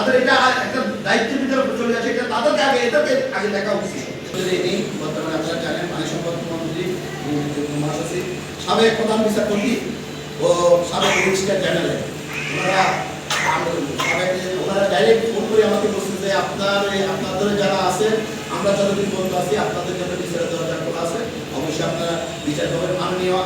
তাদের এটা একটা দায়িত্বের ভিতরে চলে যাচ্ছে, এটা তাদেরকে এটাকে আগে দেখা উচিত। বর্তমানে আপনারা জানেন মানব সম্পদ মন্ত্রী মহাসচিব, সাবেক প্রধান বিচারপতি ও সাবেক রেজিস্ট্রার জেনারেল, ওনারা ডাইরেক্ট ফোন করে আমাকে বলছেন যে আপনাদের যারা আছেন, আমরা যতদিন বন্ধু আছি আপনাদের জন্য বিচারের দরজা খোলা আছে, অবশ্যই আপনারা বিচার করবেন। মাননীয়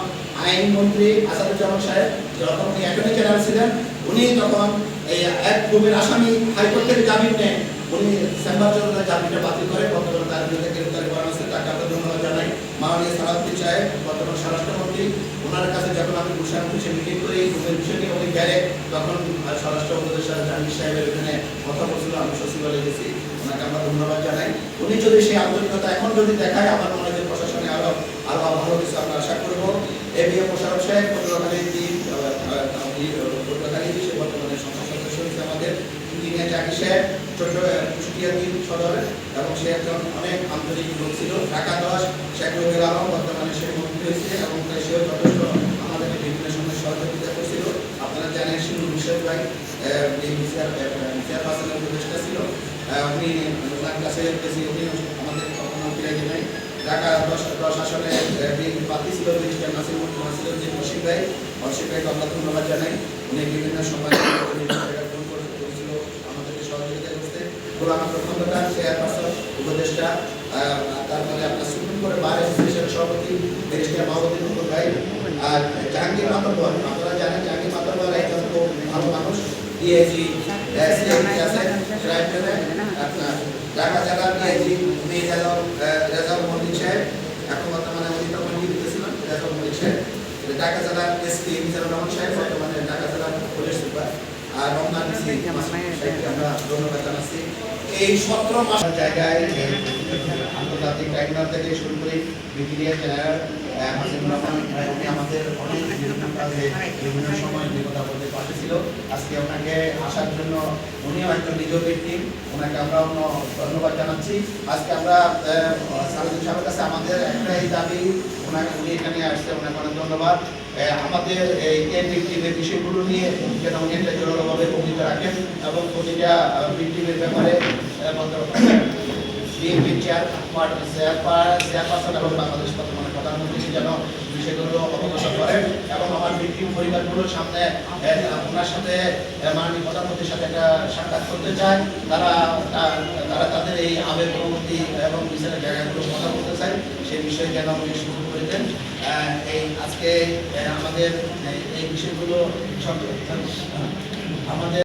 আইনমন্ত্রী আসাদুজ্জামান সাহেব যখন উনি অ্যাটর্নি জেনারেল ছিলেন, উনি তখন এই এক গ্রুপের আসামি হাইকোর্ট থেকে জামিন নেন, উনি চেম্বার জজের জামিনটা বাতিল করে বর্তমানে তার বিরুদ্ধে গ্রেফতারি করা হয়েছে, তাকে আমরা ধন্যবাদ জানাই। মাননীয় সালাউদ্দিন সাহেব বর্তমান স্বরাষ্ট্রমন্ত্রী, ওনার কাছে যখন আমি গুলশান অফিসে মিটিং করি গ্রুপের বিষয় নিয়ে, উনি ডাইরেক্ট তখন স্বরাষ্ট্র উপদেষ্টা জাহাঙ্গীর সাহেবের এখানে কথা বলছিল, আমি সচিবালয়ে গেছি, ওনাকে আমরা ধন্যবাদ জানাই। উনি যদি সেই আন্তরিকতা এখন যদি দেখায়, আমার মনে হয় যে প্রশাসনে আরো ভালো কিছু আমরা আশা করবো। এবিএম মোশাররফ সাহেব পটুয়াখালী সে বর্তমানে সংসদ সদস্য হয়েছে আমাদের। ইঞ্জিনিয়ার জাকির সাহেব চট্টগ্রাম সদরে, এবং সে একজন অনেক আন্তরিক লোক ছিল। ঢাকা 10 শেখ রবিউল আলম বর্তমানে সে মন্ত্রী হয়েছে, এবং সেও যথেষ্ট আমাদেরকে বিভিন্ন সময় সহযোগিতা করছিল। আপনারা জানেন শিমুল বিশ্বাস ভাই চেয়ারপারসনের উপদেষ্টা ছিল, উনি ওনার কাছে উনি আমাদের কখনো ফিরে নাই। ঢাকা 10 আসনে বিএনপি প্রার্থী ছিল রেজিস্ট্রার নাসিরউদ্দিন অসিফ ভাইকে আমরা ধন্যবাদ জানাই। উনি বিভিন্ন সময় করেছিল, আমাদেরকে সহযোগিতা করতে। গোলাম আকরাম খন্দকার চেয়ারপারসন উপদেষ্টা, তারপরে আপনার সুপ্রিম কোর্টের বার অ্যাসোসিয়েশনের সভাপতি ব্যারিস্টার মাহবুবুল হক ভাই, আর জাহাঙ্গীর মাতব্বর, আপনারা জানেন জাহাঙ্গীর মাতব্বর একজন খুব ভালো মানুষ, ডিআইজি আছে আপনার ঢাকা জেলার ডিআইজি রেজাউল মল্লিক সাহেব, এখন বর্তমানে উনি তখন ডিউটিতে ছিলেন রেজাউল মল্লিক সাহেব। ঢাকা জেলার এসপি মিজানুর রহমান সাহেব, বর্তমানে ঢাকা জেলার পুলিশ সুপার, আর রমনান সাহেবকে আমরা ধন্যবাদ জানাচ্ছি। এই 17 মাস জায়গায় আন্তর্জাতিক ট্রাইব্যুনাল থেকে শুরু করে ব্রিগেডিয়ার জেনারেল হাসিনুর রহমান উনি আমাদের অনেক বিভিন্ন সময় কথা বলতে পাঠিয়েছিল। আজকে ওনাকে আসার জন্য উনিও একজন নিজ ব্যক্তি, ওনাকে আমরা ধন্যবাদ জানাচ্ছি। আজকে আমরা সালাউদ্দিন সাহেবের কাছে আমাদের একটাই দাবি, উনি এখানে আসছে, ওনাকে অনেক ধন্যবাদ। আমাদের এই ভিকটিমের বিষয়গুলো নিয়ে যেন উনি একটা জোরালোভাবে ভূমিকা রাখেন, এবং প্রতিটা ভিকটিমের ব্যাপারে বিএনপি চেয়ারপারসন এবং বাংলাদেশ বর্তমানে প্রধানমন্ত্রী যেন বিষয়গুলো অবগত করেন, এবং আমার ভিকটিম পরিবারগুলোর সামনে ওনার সাথে মাননীয় প্রধানমন্ত্রীর সাথে একটা সাক্ষাৎ করতে চায়। তারা তাদের এই আবেগ অনুভূতি এবং বিচারের জায়গাগুলো কথা বলতে চায়, সেই বিষয়ে যেন উনি সুযোগ করে দেন। এই আজকে আমাদের এই বিষয়গুলো আমাদের